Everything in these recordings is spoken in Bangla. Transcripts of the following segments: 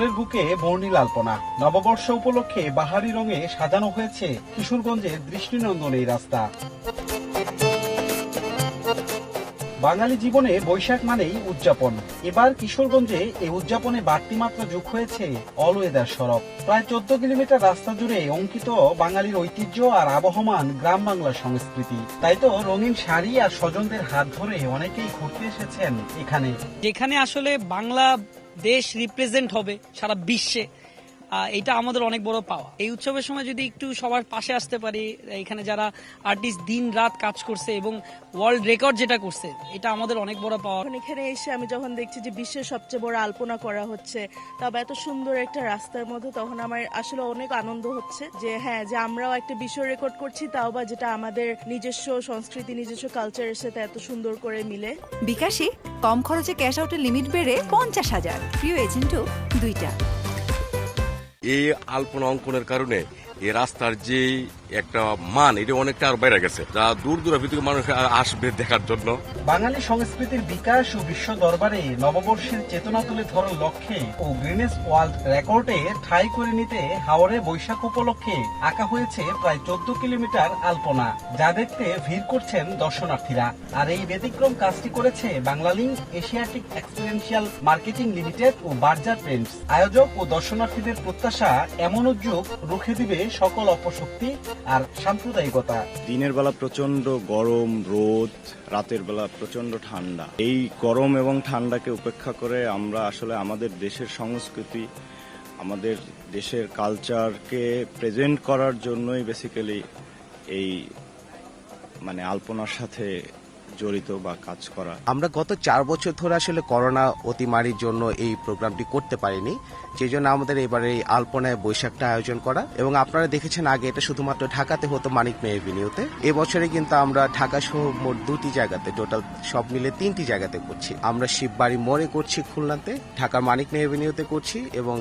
হাওরের বুকে বর্ণিল আলপনা। নববর্ষ উপলক্ষে বাহারি রঙে সাজানো হয়েছে কিশোরগঞ্জের দৃষ্টিনন্দন এই রাস্তা। বাঙালি জীবনে বৈশাখ মানেই উদযাপন। এবার কিশোরগঞ্জে এই উদযাপনে বাড়তি মাত্রা যোগ হয়েছে অল ওয়েদার সড়ক। প্রায় 14 কিলোমিটার রাস্তা জুড়ে অঙ্কিত বাঙালির ঐতিহ্য আর আবহমান গ্রাম বাংলার সংস্কৃতি। তাই তো রঙিন শাড়ি আর স্বজনদের হাত ধরে অনেকেই ঘুরতে এসেছেন এখানে। যেখানে আসলে বাংলা দেশ রিপ্রেজেন্ট হবে সারা বিশ্বে, এটা আমাদের অনেক বড় পাওয়া। এই উৎসবের সময় যদি একটু সবার পাশে আসতে পারি, এখানে যারা আর্টিস্ট দিন রাত কাজ করছে এবং ওয়ার্ল্ড রেকর্ড যেটা করছে, এটা আমাদের অনেক বড় পাওয়া। এখানে এসে আমি যখন দেখছি যে বিশ্বের সবচেয়ে বড় আলপনা করা হচ্ছে, তবে এত সুন্দর একটা রাস্তার মধ্যে, তখন আমার আসলে অনেক আনন্দ হচ্ছে যে হ্যাঁ, যে আমরাও একটা বিশ্ব রেকর্ড করছি, তাও বা যেটা আমাদের নিজস্ব সংস্কৃতি, নিজস্ব কালচারের সাথে এত সুন্দর করে মিলে। বিকাশে কম খরচে ক্যাশ আউটের লিমিট বেড়ে 50,000, প্রিয় এজেন্টও 2টা। এই আলপনা অঙ্কনের কারণে এই রাস্তার যে একটা মান, এটা অনেকটা আর বেড়ে গেছে, যা দূর দূরান্ত থেকে মানুষ আসবে দেখার জন্য। বাঙালি সংস্কৃতির বিকাশ ও বিশ্ব দরবারে নববর্ষের চেতনা তুলে ধরার লক্ষ্যে ও গ্রিনেস ওয়ার্ল্ড রেকর্ডে ঠাঁই করে নিতে হাওরে বৈশাখ উপলক্ষে আঁকা হয়েছে প্রায় 14 কিলোমিটার আলপনা, যা দেখতে ভিড় করছেন দর্শনার্থীরা। আর এই ব্যতিক্রম কাজটি করেছে Banglalink, Asiatic experiential marketing limited ও বার্জার পেন্টস। আয়োজক ও দর্শনার্থীদের প্রত্যাশা, এমন উদ্যোগ রুখে দিবে সকল অপশক্তি আর সাম্প্রদায়িকতা। দিনের বেলা প্রচন্ড গরম রোদ, রাতের বেলা প্রচন্ড ঠান্ডা। এই গরম এবং ঠান্ডাকে উপেক্ষা করে আমরা আসলে আমাদের দেশের সংস্কৃতি, আমাদের দেশের কালচারকে প্রেজেন্ট করার জন্যই বেসিক্যালি এই আলপনার সাথে জড়িত বা কাজ করা। আমরা গত 4 বছর ধরে আসলে করোনা অতিমারির জন্য এই প্রোগ্রামটি করতে পারিনি, সেই জন্য আমাদের এবারে এই আলপনায় বৈশাখটা আয়োজন করা। এবং আপনারা দেখেছেন আগে এটা শুধুমাত্র ঢাকাতে হতো, মানিক মে এভিনিউতে। এবছরে কিন্তু আমরা ঢাকা সহ মোট 2টি জায়গাতে, টোটাল সব মিলে 3টি জায়গাতে করছি। আমরা শিববাড়ি মোড়ে করছি খুলনাতে, ঢাকার মানিক মে এভিনিউতে করছি, এবং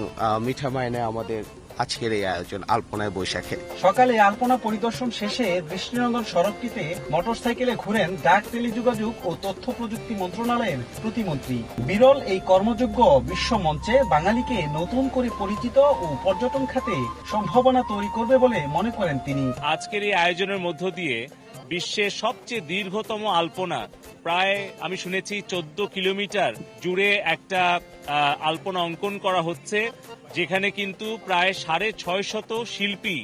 মিঠামাইনে আমাদের আজকের এই আয়োজন আলপনায় বৈশাখে। সকালে আলপনা পরিদর্শন শেষে দৃষ্টিনন্দন সড়কটিতে মোটরসাইকেলে ঘুরেন ডাক, টেলিযোগাযোগ ও তথ্য প্রযুক্তি মন্ত্রণালয়ের প্রতিমন্ত্রী। বিরল এই কর্মযোগ্য বিশ্ব মঞ্চে বাঙালিকে নতুন করে পরিচিত ও পর্যটন খাতে সম্ভাবনা তৈরি করবে বলে মনে করেন তিনি। আজকের এই আয়োজনের মধ্য দিয়ে বিশ্বের সবচেয়ে দীর্ঘতম আলপনা, প্রায় আমি শুনেছি 14 কিলোমিটার জুড়ে একটা আলপনা অঙ্কন করা হচ্ছে, যেখানে কিন্তু প্রায় 650 শিল্পী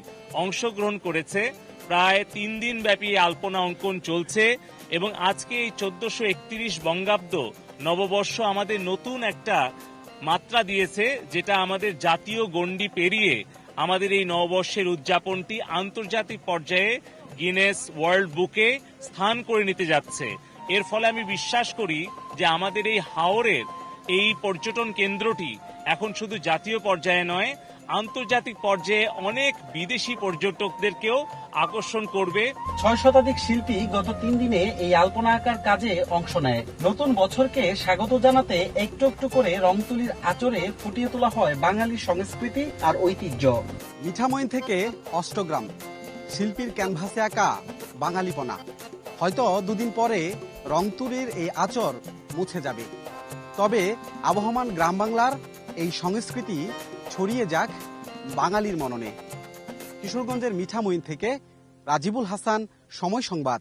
অংশগ্রহণ করেছে। প্রায় 3 দিন ব্যাপী আলপনা অঙ্কন চলছে এবং আজকে এই 1431 বঙ্গাব্দ নববর্ষ আমাদের নতুন একটা মাত্রা দিয়েছে, যেটা আমাদের জাতীয় গণ্ডি পেরিয়ে আমাদের এই নববর্ষের উদযাপনটি আন্তর্জাতিক পর্যায়ে গিনেস ওয়ার্ল্ড বুকে স্থান করে নিতে যাচ্ছে। এর ফলে আমি বিশ্বাস করি যে আমাদের এই হাওরের এই পর্যটন কেন্দ্রটি এখন শুধু জাতীয় পর্যায়ে নয়, আন্তর্জাতিক পর্যায়ে অনেক বিদেশি পর্যটকদেরকেও আকর্ষণ করবে। 6 শতাধিক শিল্পী গত 3 দিনে এই আলপনা আঁকার কাজে অংশ নেয়। নতুন বছরকে স্বাগত জানাতে একটু একটু করে রং তুলির আঁচড়ে ফুটিয়ে তোলা হয় বাঙালি সংস্কৃতি আর ঐতিহ্য। মিঠামইন থেকে অষ্টগ্রাম, শিল্পীর ক্যানভাসে আঁকা বাঙালিপনা। হয়তো 2 দিন পরে রং তুলির এই আঁচড় মুছে যাবে, তবে আবহমান গ্রাম বাংলার এই সংস্কৃতি ছড়িয়ে যাক বাঙালির মননে। কিশোরগঞ্জের মিঠামইন থেকে রাজিবুল হাসান, সময় সংবাদ।